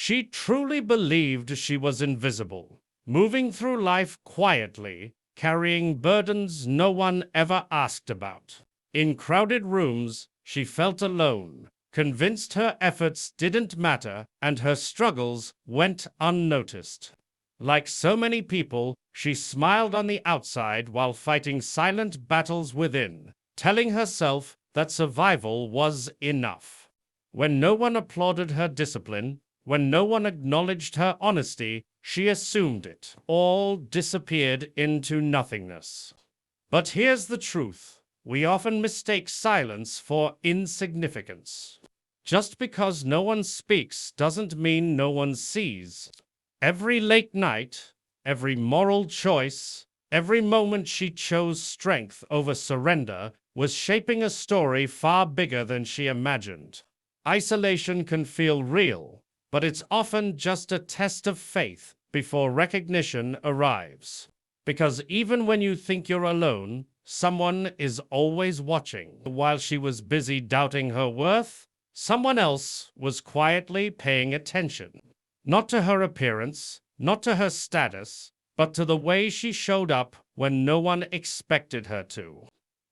She truly believed she was invisible, moving through life quietly, carrying burdens no one ever asked about. In crowded rooms, she felt alone, convinced her efforts didn't matter and her struggles went unnoticed. Like so many people, she smiled on the outside while fighting silent battles within, telling herself that survival was enough. When no one applauded her discipline, when no one acknowledged her honesty, she assumed it all disappeared into nothingness. But here's the truth. We often mistake silence for insignificance. Just because no one speaks doesn't mean no one sees. Every late night, every moral choice, every moment she chose strength over surrender was shaping a story far bigger than she imagined. Isolation can feel real, but it's often just a test of faith before recognition arrives. Because even when you think you're alone, someone is always watching. While she was busy doubting her worth, someone else was quietly paying attention. Not to her appearance, not to her status, but to the way she showed up when no one expected her to.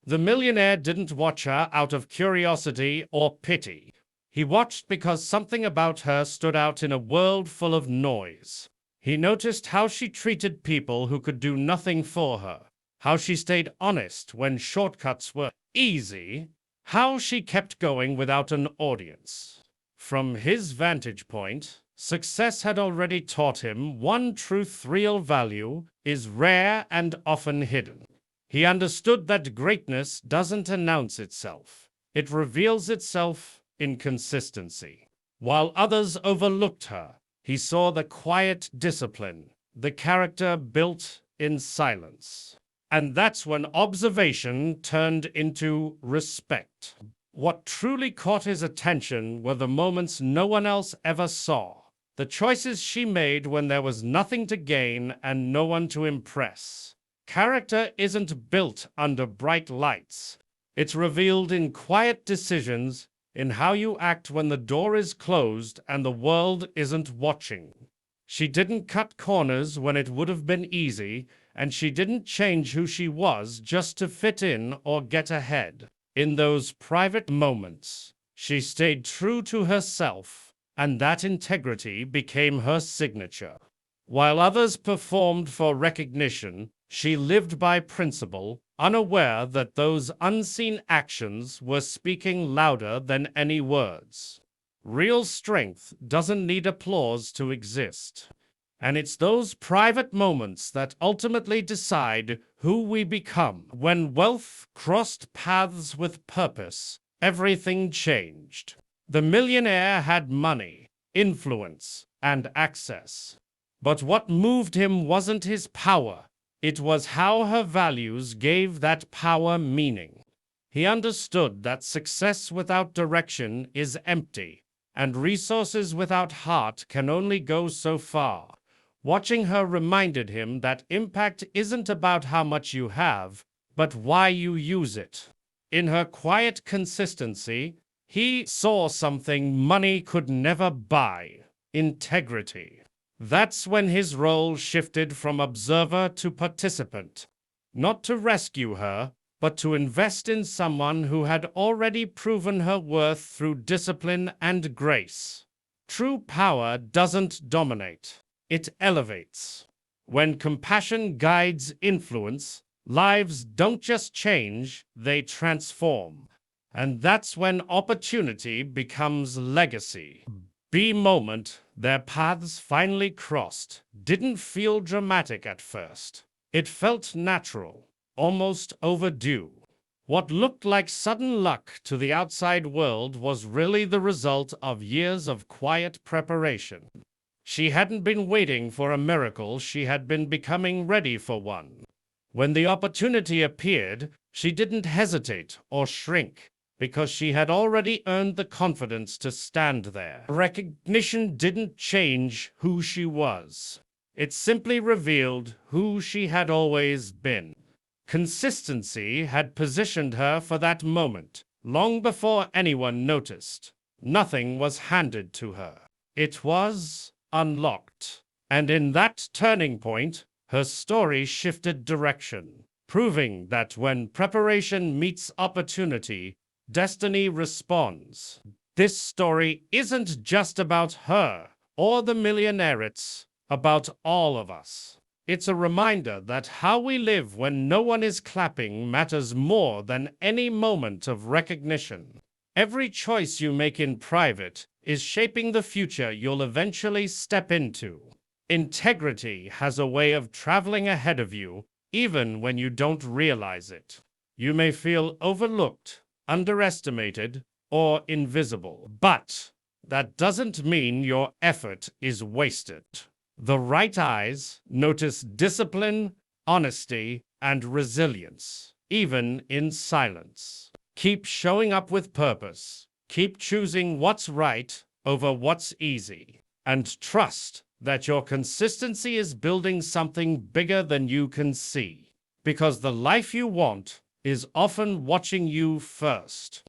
The millionaire didn't watch her out of curiosity or pity. He watched because something about her stood out in a world full of noise. He noticed how she treated people who could do nothing for her, how she stayed honest when shortcuts were easy, how she kept going without an audience. From his vantage point, success had already taught him one truth: real value is rare and often hidden. He understood that greatness doesn't announce itself. It reveals itself in consistency. While others overlooked her, he saw the quiet discipline, the character built in silence. And that's when observation turned into respect. What truly caught his attention were the moments no one else ever saw. The choices she made when there was nothing to gain and no one to impress. Character isn't built under bright lights. It's revealed in quiet decisions, in how you act when the door is closed and the world isn't watching. She didn't cut corners when it would have been easy, and she didn't change who she was just to fit in or get ahead. In those private moments, she stayed true to herself, and that integrity became her signature. While others performed for recognition, she lived by principle, unaware that those unseen actions were speaking louder than any words. Real strength doesn't need applause to exist. And it's those private moments that ultimately decide who we become. When wealth crossed paths with purpose, everything changed. The millionaire had money, influence, and access. But what moved him wasn't his power. It was how her values gave that power meaning. He understood that success without direction is empty, and resources without heart can only go so far. Watching her reminded him that impact isn't about how much you have, but why you use it. In her quiet consistency, he saw something money could never buy: integrity. That's when his role shifted from observer to participant. Not to rescue her, but to invest in someone who had already proven her worth through discipline and grace. True power doesn't dominate. It elevates. When compassion guides influence, lives don't just change, they transform. And that's when opportunity becomes legacy. Moment their paths finally crossed didn't feel dramatic at first. It felt natural, almost overdue. What looked like sudden luck to the outside world was really the result of years of quiet preparation. She hadn't been waiting for a miracle, she had been becoming ready for one. When the opportunity appeared, she didn't hesitate or shrink, because she had already earned the confidence to stand there. Recognition didn't change who she was. It simply revealed who she had always been. Consistency had positioned her for that moment, long before anyone noticed. Nothing was handed to her. It was unlocked. And in that turning point, her story shifted direction, proving that when preparation meets opportunity, destiny responds. This story isn't just about her or the millionaire, it's about all of us. It's a reminder that how we live when no one is clapping matters more than any moment of recognition. Every choice you make in private is shaping the future you'll eventually step into. Integrity has a way of traveling ahead of you, even when you don't realize it. You may feel overlooked, underestimated, or invisible, but that doesn't mean your effort is wasted. The right eyes notice discipline, honesty, and resilience, even in silence. Keep showing up with purpose. Keep choosing what's right over what's easy. And trust that your consistency is building something bigger than you can see. Because the life you want is often watching you first.